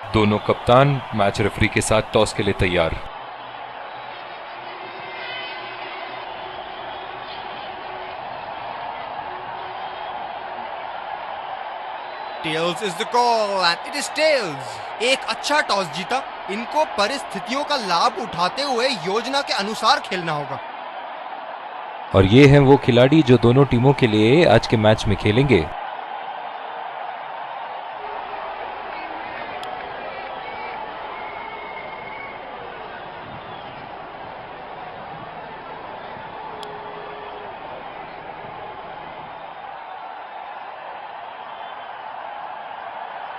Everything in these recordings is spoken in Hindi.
दोनों कप्तान मैच रेफरी के साथ टॉस के लिए तैयार। Tails is the call and it is tails. एक अच्छा टॉस जीता। इनको परिस्थितियों का लाभ उठाते हुए योजना के अनुसार खेलना होगा। और ये हैं वो खिलाड़ी जो दोनों टीमों के लिए आज के मैच में खेलेंगे।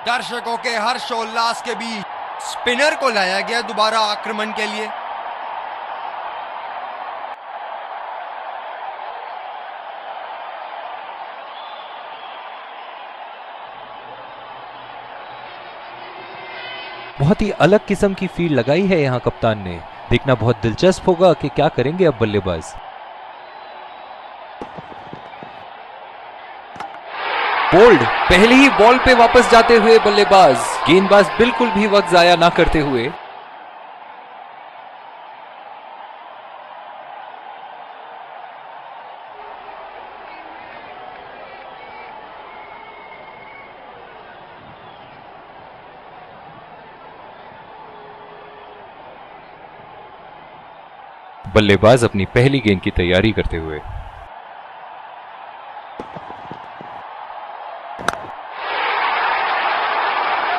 दर्शकों के हर्षोल्लास के बीच स्पिनर को लाया गया दोबारा आक्रमण के लिए। बहुत ही अलग किस्म की फील्ड लगाई है यहां कप्तान ने। देखना बहुत दिलचस्प होगा कि क्या करेंगे अब बल्लेबाज। बोल्ड पहले ही बॉल पे वापस जाते हुए बल्लेबाज। गेंदबाज बिल्कुल भी वक्त जाया ना करते हुए बल्लेबाज अपनी पहली गेंद की तैयारी करते हुए।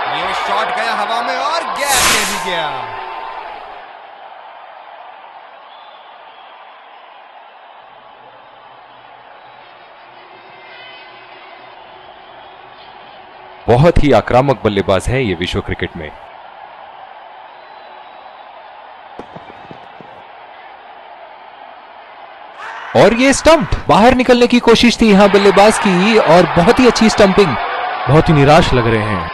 ये शॉट गया हवा में और गैप में भी गया। बहुत ही आक्रामक बल्लेबाज है ये विश्व क्रिकेट में। और ये स्टंप बाहर निकलने की कोशिश थी यहां बल्लेबाज की, और बहुत ही अच्छी स्टंपिंग। बहुत ही निराश लग रहे हैं।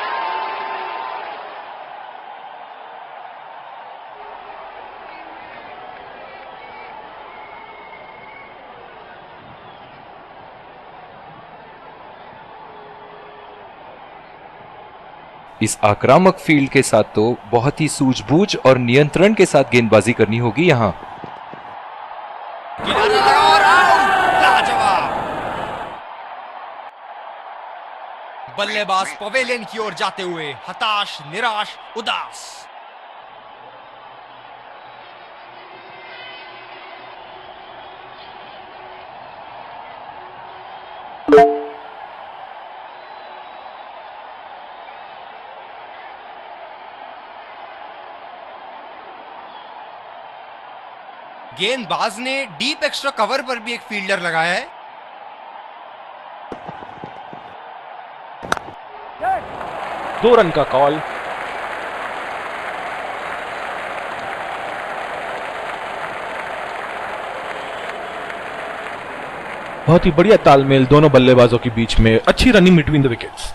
इस आक्रामक फील्ड के साथ तो बहुत ही सूझबूझ और नियंत्रण के साथ गेंदबाजी करनी होगी यहां। किनारा लगा और आउट। लाजवाब। बल्लेबाज पवेलियन की ओर जाते हुए हताश, निराश, उदास। गेंदबाज ने डीप एक्स्ट्रा कवर पर भी एक फील्डर लगाया है। 2 रन का कॉल। बहुत ही बढ़िया तालमेल दोनों बल्लेबाजों के बीच में। अच्छी रनिंग बिटवीन द विकेट्स।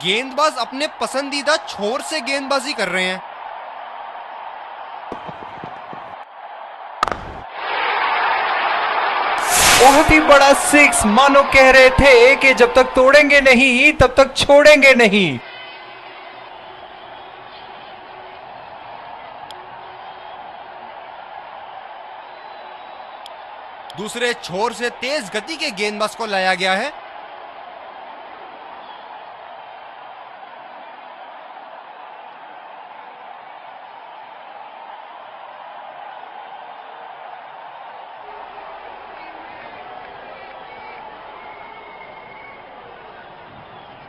गेंदबाज अपने पसंदीदा छोर से गेंदबाजी कर रहे हैं। बहुत ही बड़ा सिक्स। मानो कह रहे थे कि जब तक तोड़ेंगे नहीं तब तक छोड़ेंगे नहीं। दूसरे छोर से तेज गति के गेंदबाज को लाया गया है।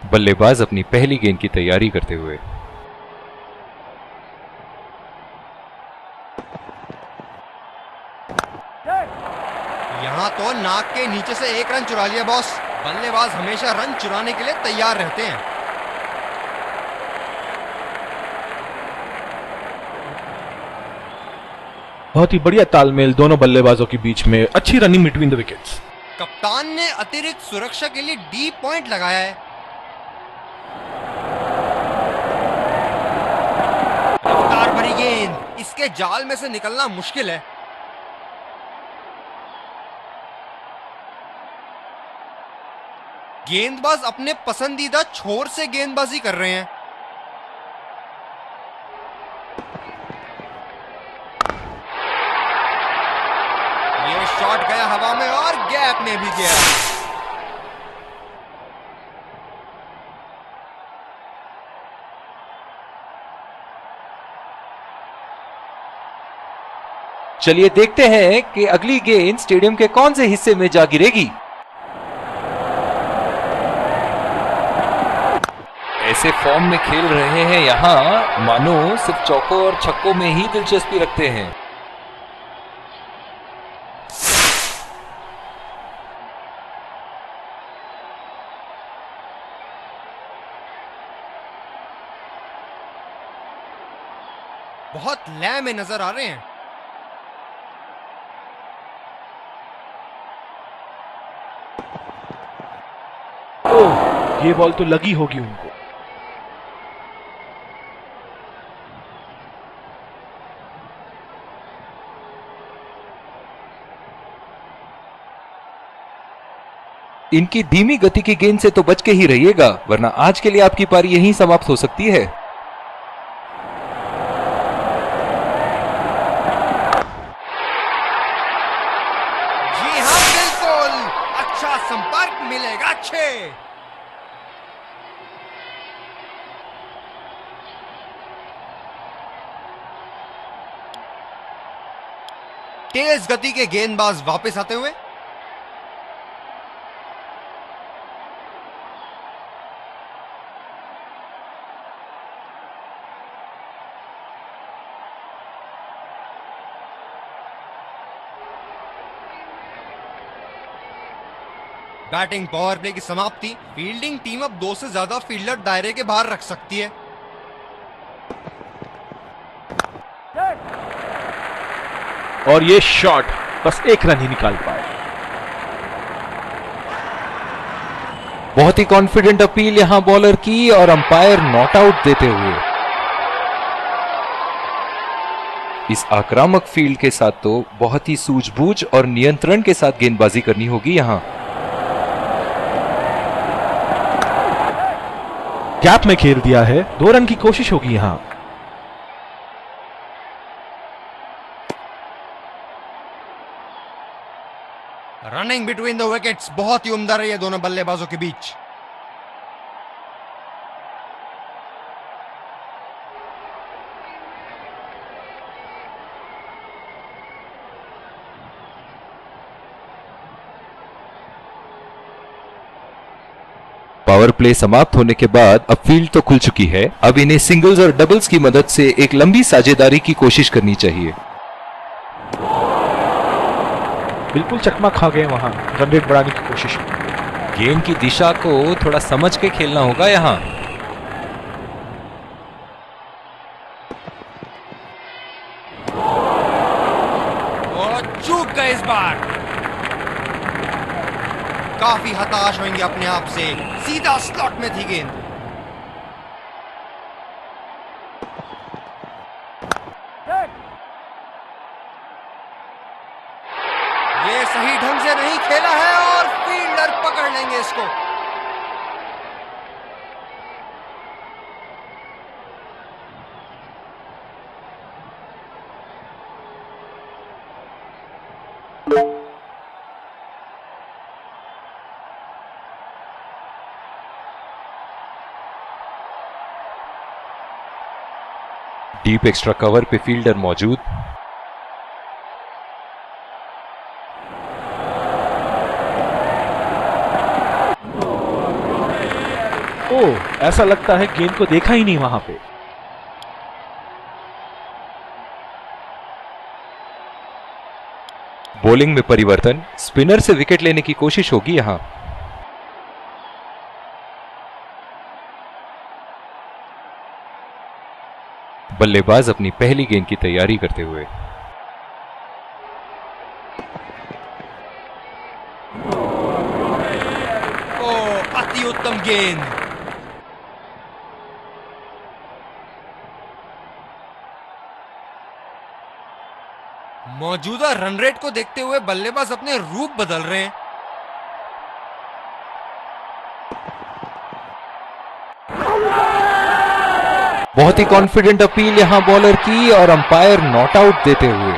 बल्लेबाज अपनी पहली गेंद की तैयारी करते हुए। यहां तो नाक के नीचे से एक रन चुरा लिया बॉस। बल्लेबाज हमेशा रन चुराने के लिए तैयार रहते हैं। बहुत ही बढ़िया तालमेल दोनों बल्लेबाजों के बीच में। अच्छी रनिंग बिटवीन द विकेट्स। कप्तान ने अतिरिक्त सुरक्षा के लिए डीप पॉइंट लगाया है। रफ्तार भरी गेंद, इसके जाल में से निकलना मुश्किल है। गेंदबाज अपने पसंदीदा छोर से गेंदबाजी कर रहे हैं। ये शॉट गया हवा में और गैप में भी गया। चलिए देखते हैं कि अगली गेंद स्टेडियम के कौन से हिस्से में जा गिरेगी। ऐसे फॉर्म में खेल रहे हैं यहां मानो सिर्फ चौकों और छक्कों में ही दिलचस्पी रखते हैं। बहुत लय में नजर आ रहे हैं। ओह, ये बॉल तो लगी होगी उनको। इनकी धीमी गति की गेंद से तो बच के ही रहिएगा, वरना आज के लिए आपकी पारी यहीं समाप्त हो सकती है। जी हाँ, बिल्कुल अच्छा संपर्क मिलेगा। अच्छे तेज गति के गेंदबाज वापस आते हुए। बैटिंग पावर प्ले की समाप्ति। फील्डिंग टीम अब 2 से ज्यादा फील्डर दायरे के बाहर रख सकती है। और ये शॉट बस 1 रन ही निकाल पाए। बहुत ही कॉन्फिडेंट अपील यहां बॉलर की और अंपायर नॉट आउट देते हुए। इस आक्रामक फील्ड के साथ तो बहुत ही सूझबूझ और नियंत्रण के साथ गेंदबाजी करनी होगी यहां। गैप में खेल दिया है, 2 रन की कोशिश होगी यहां। रनिंग बिटवीन द विकेट्स बहुत ही उम्दा रही है दोनों बल्लेबाजों के बीच। पावर प्ले समाप्त होने के बाद अब फील्ड तो खुल चुकी है। अब इन्हें सिंगल्स और डबल्स की मदद से एक लंबी साझेदारी की कोशिश करनी चाहिए। बिल्कुल चकमा खा गए वहां, रन रेट बढ़ाने की कोशिश। गेंद की दिशा को थोड़ा समझ के खेलना होगा यहां। और चूक गए इस बार। काफी हताश होंगे अपने आप से। सीधा स्लॉट में थी गेंद। ये सही ढंग से नहीं खेला है और फील्डर पकड़ लेंगे इसको। डीप एक्स्ट्रा कवर पे फील्डर मौजूद। ओह, ऐसा लगता है गेंद को देखा ही नहीं वहां पे। बॉलिंग में परिवर्तन, स्पिनर से विकेट लेने की कोशिश होगी यहां। बल्लेबाज अपनी पहली गेंद की तैयारी करते हुए। अति उत्तम गेंद। मौजूदा रन रेट को देखते हुए बल्लेबाज अपने रूप बदल रहे हैं। बहुत ही कॉन्फिडेंट अपील यहां बॉलर की और अंपायर नॉट आउट देते हुए।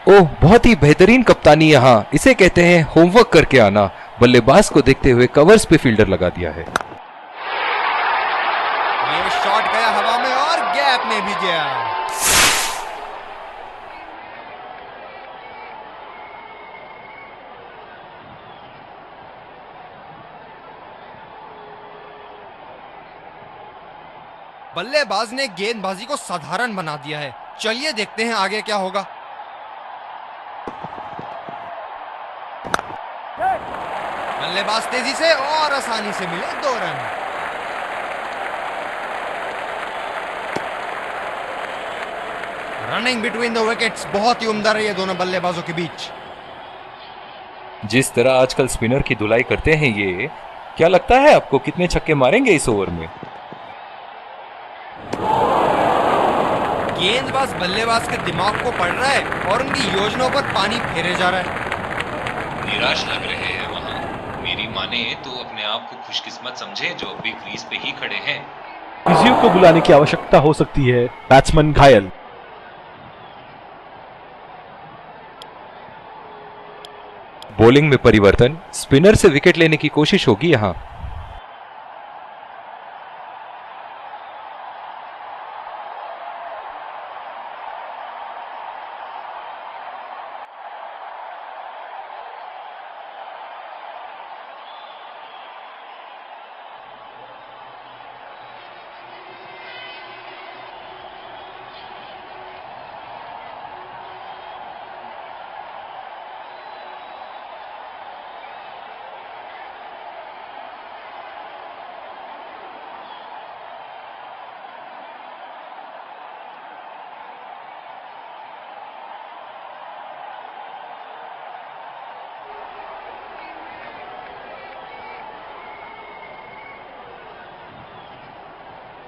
ओह, बहुत ही बेहतरीन कप्तानी यहाँ, इसे कहते हैं होमवर्क करके आना। बल्लेबाज को देखते हुए कवर्स पे फील्डर लगा दिया है। ये शॉट गया हवा में और गैप में भी गया। बल्लेबाज ने गेंदबाजी को साधारण बना दिया है। चलिए देखते हैं आगे क्या होगा। बल्लेबाज तेजी से और आसानी से मिले 2 run. Running between the wickets बहुत ही उम्दा रही है दोनों बल्लेबाजों के बीच। जिस तरह आजकल स्पिनर की धुलाई करते हैं ये, क्या लगता है आपको कितने छक्के मारेंगे इस ओवर में? गेंदबाज बल्लेबाज के दिमाग को पढ़ रहा है और उनकी योजनाओं पर पानी फेरे जा रहा है। निराश लग रहे हैं वहां। मेरी माने तो अपने आप को खुशकिस्मत समझे जो अभी क्रीज पे ही खड़े हैं। फिजियो को बुलाने की आवश्यकता हो सकती है। बैट्समैन घायल। बॉलिंग में परिवर्तन, स्पिनर से विकेट लेने की कोशिश होगी यहां।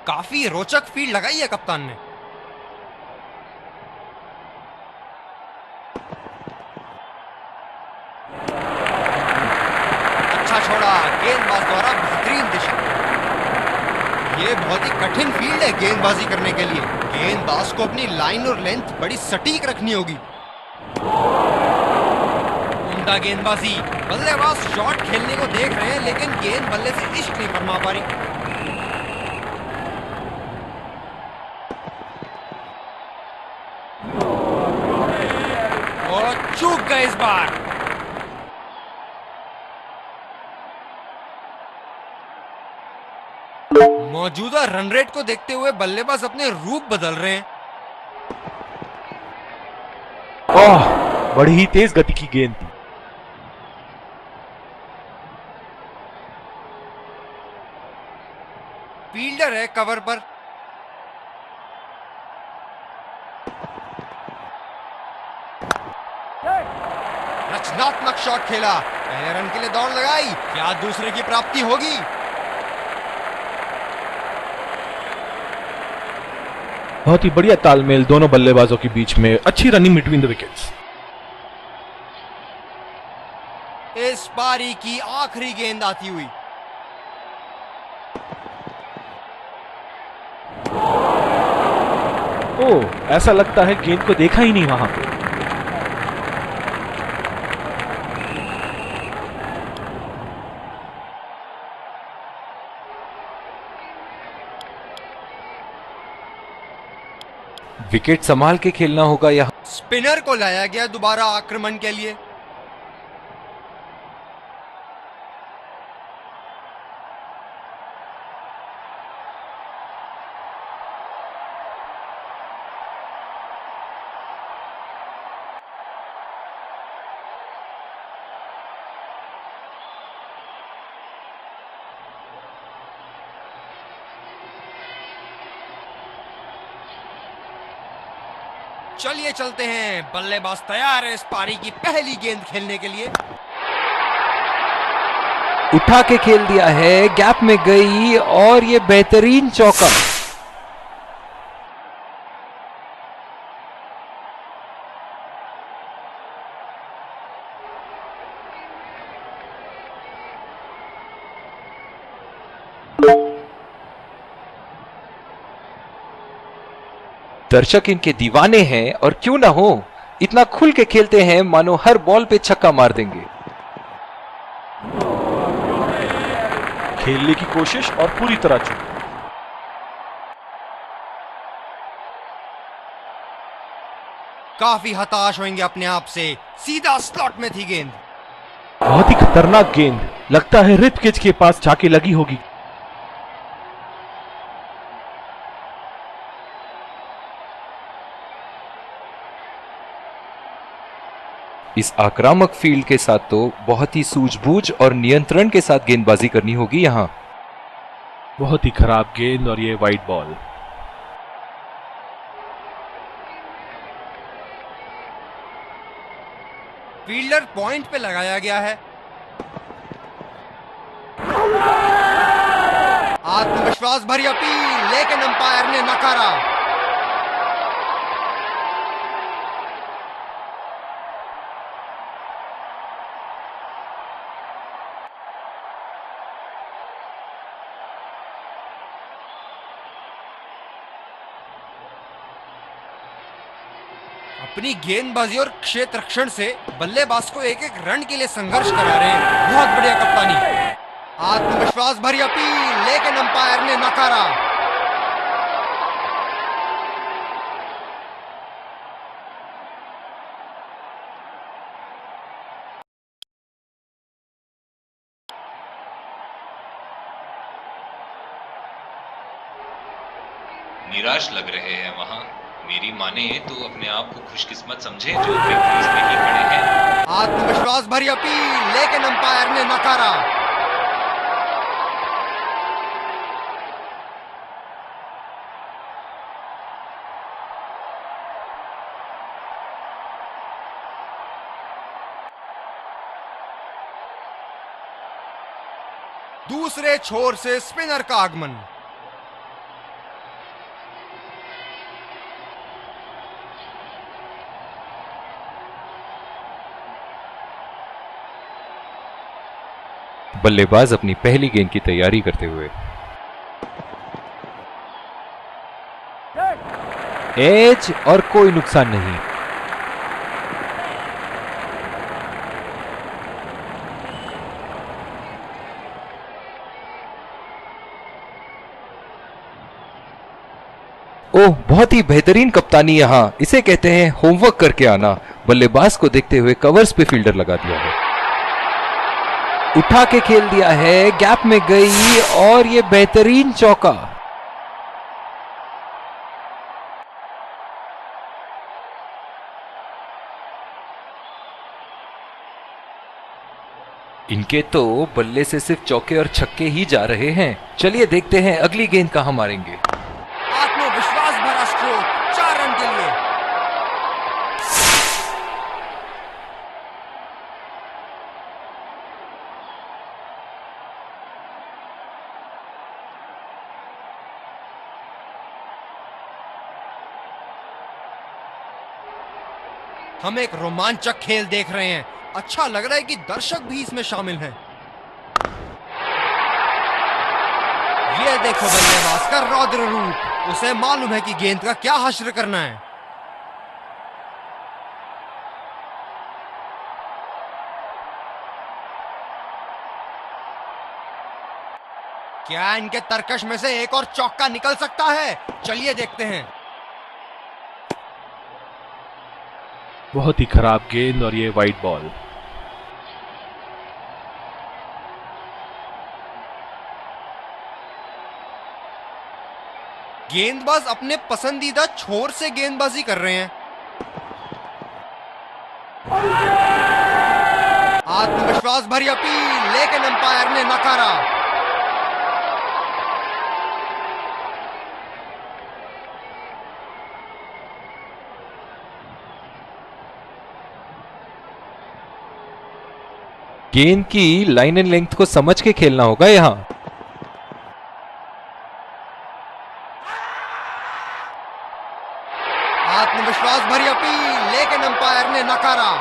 काफी रोचक फील्ड लगाई है कप्तान ने। अच्छा छोड़ा, गेंदबाज द्वारा बेहतरीन दिशा। ये बहुत ही कठिन फील्ड है गेंदबाजी करने के लिए। गेंदबाज को अपनी लाइन और लेंथ बड़ी सटीक रखनी होगी। उम्दा गेंदबाजी। बल्लेबाज शॉट खेलने को देख रहे हैं लेकिन गेंद बल्ले से इश्क नहीं फरमा पा रही। चूक गए इस बार। मौजूदा रन रेट को देखते हुए बल्लेबाज अपने रूप बदल रहे हैं। ओह, बड़ी ही तेज गति की गेंद थी। फील्डर है कवर पर। रचनात्मक शॉट खेला, पहले रन के लिए दौड़ लगाई, क्या दूसरे की प्राप्ति होगी? बहुत ही बढ़िया तालमेल दोनों बल्लेबाजों के बीच में। अच्छी रनिंग बिटवीन द विकेट्स। इस पारी की आखिरी गेंद आती हुई। ओह, ऐसा लगता है गेंद को देखा ही नहीं वहां पे। विकेट संभाल के खेलना होगा यहां। स्पिनर को लाया गया दोबारा आक्रमण के लिए। चलिए चलते हैं, बल्लेबाज तैयार है इस पारी की पहली गेंद खेलने के लिए। उठा के खेल दिया है, गैप में गई और ये बेहतरीन चौका। दर्शक इनके दीवाने हैं और क्यों ना हो। इतना खुल के खेलते हैं मानो हर बॉल पे छक्का मार देंगे। खेलने की कोशिश और पूरी तरह चूक। काफी हताश होंगे अपने आप से, सीधा स्लॉट में थी गेंद। बहुत ही खतरनाक गेंद, लगता है रिबकेज के पास जाके लगी होगी। इस आक्रामक फील्ड के साथ तो बहुत ही सूझबूझ और नियंत्रण के साथ गेंदबाजी करनी होगी यहां। बहुत ही खराब गेंद और ये वाइड बॉल। फील्डर पॉइंट पे लगाया गया है। आत्मविश्वास भरी अपील, लेकिन अंपायर ने नकारा। अपनी गेंदबाजी और क्षेत्र रक्षण से बल्लेबाज को एक एक रन के लिए संघर्ष करा रहे हैं। बहुत बढ़िया कप्तानी। आत्मविश्वास भरी अपील, लेकिन अंपायर ने नकारा। निराश लग रहे हैं वहां। मेरी माने तो अपने आप को खुशकिस्मत समझे जो क्रीज में ही खड़े हैं। आत्मविश्वास भरी अपील, लेकिन अंपायर ने नकारा। दूसरे छोर से स्पिनर का आगमन। बल्लेबाज अपनी पहली गेंद की तैयारी करते हुए। एज और कोई नुकसान नहीं। ओह, बहुत ही बेहतरीन कप्तानी यहां। इसे कहते हैं होमवर्क करके आना। बल्लेबाज को देखते हुए कवर्स पे फील्डर लगा दिया है। उठा के खेल दिया है, गैप में गई और ये बेहतरीन चौका। इनके तो बल्ले से सिर्फ चौके और छक्के ही जा रहे हैं। चलिए देखते हैं अगली गेंद कहां मारेंगे। आत्मविश्वास भरा स्ट्रोक, 4 रन के लिए। हम एक रोमांचक खेल देख रहे हैं। अच्छा लग रहा है कि दर्शक भी इसमें शामिल हैं। ये देखो बल्लेबाज का रौद्र रूप। उसे मालूम है कि गेंद का क्या हश्र करना है। क्या इनके तरकश में से एक और चौका निकल सकता है? चलिए देखते हैं। बहुत ही खराब गेंद और ये वाइड बॉल। गेंदबाज अपने पसंदीदा छोर से गेंदबाजी कर रहे हैं। आत्मविश्वास भरी अपील, लेकिन अंपायर ने नकारा। गेंद की लाइन एंड लेंथ को समझ के खेलना होगा यहां। आत्मविश्वास भरी अपील, लेकिन अंपायर ने नकारा।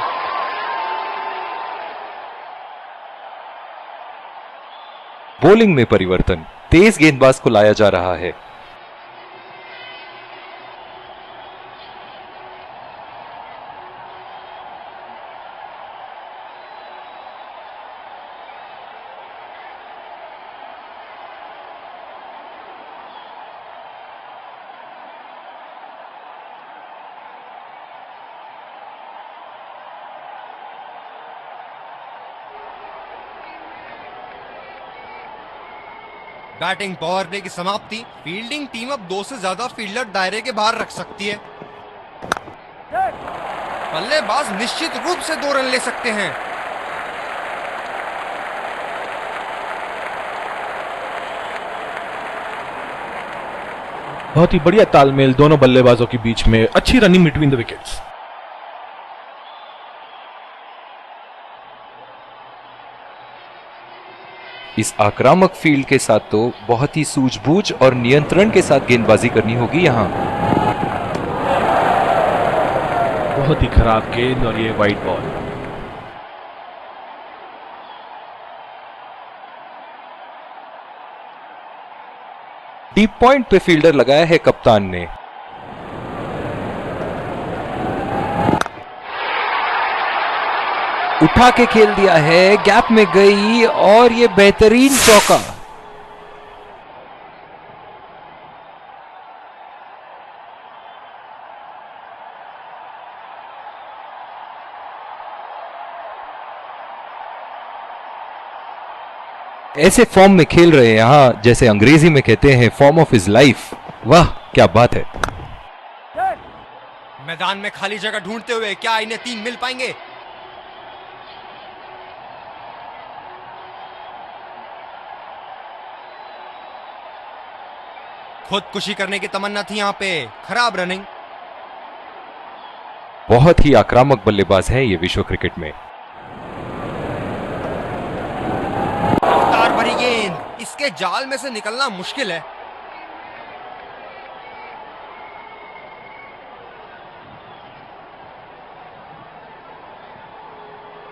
बॉलिंग में परिवर्तन, तेज गेंदबाज को लाया जा रहा है। बैटिंग पावर प्ले की समाप्ति। फील्डिंग टीम अब 2 से ज्यादा फील्डर दायरे के बाहर रख सकती है। बल्लेबाज निश्चित रूप से 2 रन ले सकते हैं। बहुत ही बढ़िया तालमेल दोनों बल्लेबाजों के बीच में, अच्छी रनिंग बिटवीन द विकेट्स। इस आक्रामक फील्ड के साथ तो बहुत ही सूझबूझ और नियंत्रण के साथ गेंदबाजी करनी होगी यहां। बहुत ही खराब गेंद और ये वाइड बॉल। डीप पॉइंट पे फील्डर लगाया है कप्तान ने। उठा के खेल दिया है, गैप में गई और ये बेहतरीन चौका। ऐसे फॉर्म में खेल रहे हैं यहां, जैसे अंग्रेजी में कहते हैं फॉर्म ऑफ हिज लाइफ। वाह क्या बात है। मैदान में खाली जगह ढूंढते हुए क्या इन्हें 3 मिल पाएंगे? खुदकुशी करने की तमन्ना थी यहां पे। खराब रनिंग। बहुत ही आक्रामक बल्लेबाज है ये विश्व क्रिकेट में। रफ्तार भरी गेंद, इसके जाल में से निकलना मुश्किल है।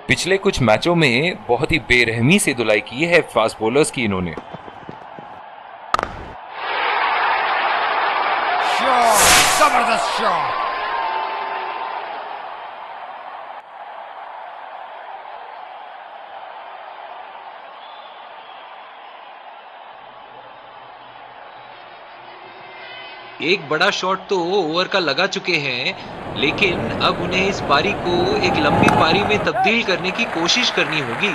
पिछले कुछ मैचों में बहुत ही बेरहमी से धुलाई की है फास्ट बॉलर्स की इन्होंने। जबरदस्त शॉट। एक बड़ा शॉट तो ओवर का लगा चुके हैं, लेकिन अब उन्हें इस पारी को एक लंबी पारी में तब्दील करने की कोशिश करनी होगी।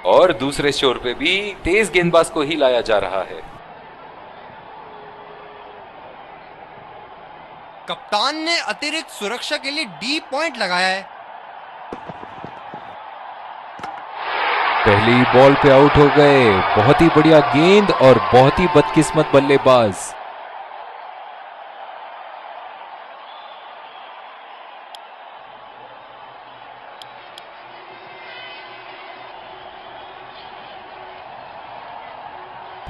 और दूसरे छोर पे भी तेज गेंदबाज को ही लाया जा रहा है। कप्तान ने अतिरिक्त सुरक्षा के लिए डी पॉइंट लगाया है। पहली बॉल पे आउट हो गए। बहुत ही बढ़िया गेंद और बहुत ही बदकिस्मत बल्लेबाज।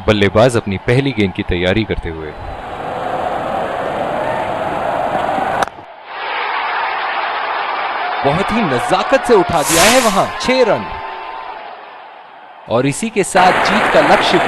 बल्लेबाज अपनी पहली गेंद की तैयारी करते हुए। बहुत ही नजाकत से उठा दिया है वहां। 6 रन और इसी के साथ जीत का लक्ष्य